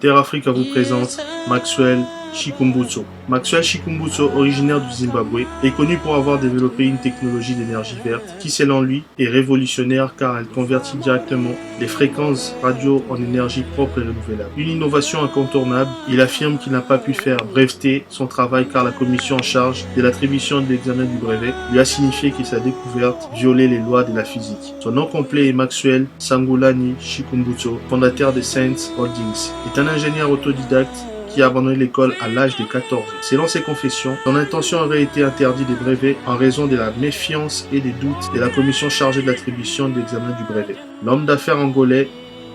Terre Africa vous présente Maxwell Chikumbutso. Maxwell Chikumbutso, originaire du Zimbabwe, est connu pour avoir développé une technologie d'énergie verte qui, selon lui, est révolutionnaire car elle convertit directement les fréquences radio en énergie propre et renouvelable. Une innovation incontournable, il affirme qu'il n'a pas pu faire breveter son travail car la commission en charge de l'attribution de l'examen du brevet lui a signifié que sa découverte violait les lois de la physique. Son nom complet est Maxwell Sangulani Chikumbutso, fondateur de Saints Holdings. Il est un ingénieur autodidacte qui a abandonné l'école à l'âge de 14 ans. Selon ses confessions, son intention aurait été interdite des brevets en raison de la méfiance et des doutes de la commission chargée de l'attribution de l'examen du brevet. L'homme d'affaires angolais,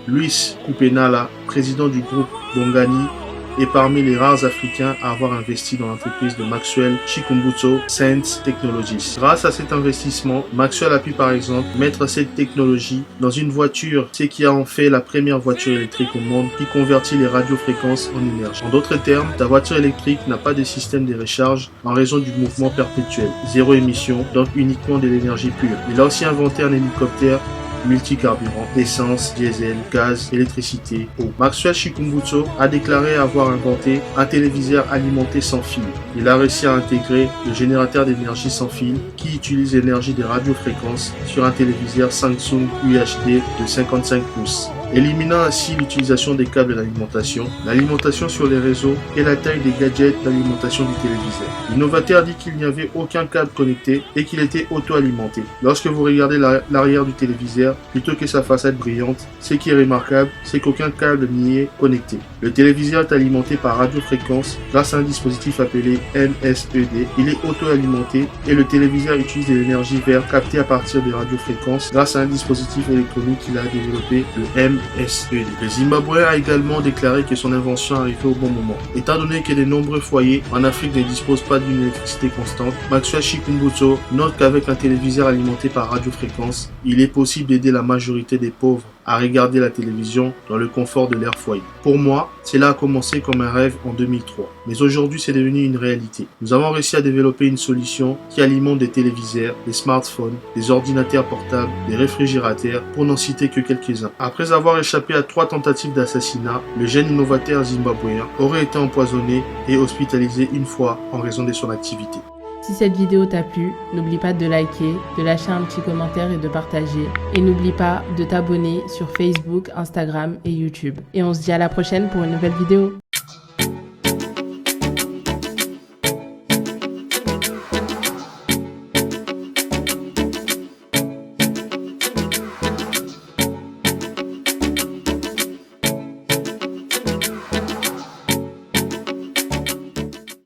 Luis Kupenala, président du groupe Bongani, est parmi les rares Africains à avoir investi dans l'entreprise de Maxwell Chikumbutso Saints Technologies. Grâce à cet investissement, Maxwell a pu par exemple mettre cette technologie dans une voiture, ce qui a en fait la première voiture électrique au monde qui convertit les radiofréquences en énergie. En d'autres termes, ta voiture électrique n'a pas de système de recharge en raison du mouvement perpétuel. Zéro émission, donc uniquement de l'énergie pure. Il a aussi inventé un hélicoptère multicarburant, essence, diesel, gaz, électricité, eau. Maxwell Chikumbutso a déclaré avoir inventé un téléviseur alimenté sans fil. Il a réussi à intégrer le générateur d'énergie sans fil qui utilise l'énergie des radiofréquences sur un téléviseur Samsung UHD de 55 pouces. Éliminant ainsi l'utilisation des câbles d'alimentation, l'alimentation sur les réseaux et la taille des gadgets d'alimentation du téléviseur. L'innovateur dit qu'il n'y avait aucun câble connecté et qu'il était auto-alimenté. Lorsque vous regardez l'arrière du téléviseur, plutôt que sa façade brillante, ce qui est remarquable, c'est qu'aucun câble n'y est connecté. Le téléviseur est alimenté par radiofréquence grâce à un dispositif appelé MSED. Il est auto-alimenté et le téléviseur utilise de l'énergie verte captée à partir des radiofréquences grâce à un dispositif électronique qu'il a développé, le MSED. Le Zimbabwe a également déclaré que son invention arrivait au bon moment. Étant donné que de nombreux foyers en Afrique ne disposent pas d'une électricité constante, Maxwell Chikumbutso note qu'avec un téléviseur alimenté par radiofréquence, il est possible d'aider la majorité des pauvres à regarder la télévision dans le confort de leur foyer. Pour moi, cela a commencé comme un rêve en 2003, mais aujourd'hui c'est devenu une réalité. Nous avons réussi à développer une solution qui alimente des téléviseurs, des smartphones, des ordinateurs portables, des réfrigérateurs, pour n'en citer que quelques-uns. Après avoir échappé à 3 tentatives d'assassinat, le jeune innovateur zimbabwéen aurait été empoisonné et hospitalisé une fois en raison de son activité. Si cette vidéo t'a plu, n'oublie pas de liker, de lâcher un petit commentaire et de partager. Et n'oublie pas de t'abonner sur Facebook, Instagram et YouTube. Et on se dit à la prochaine pour une nouvelle vidéo.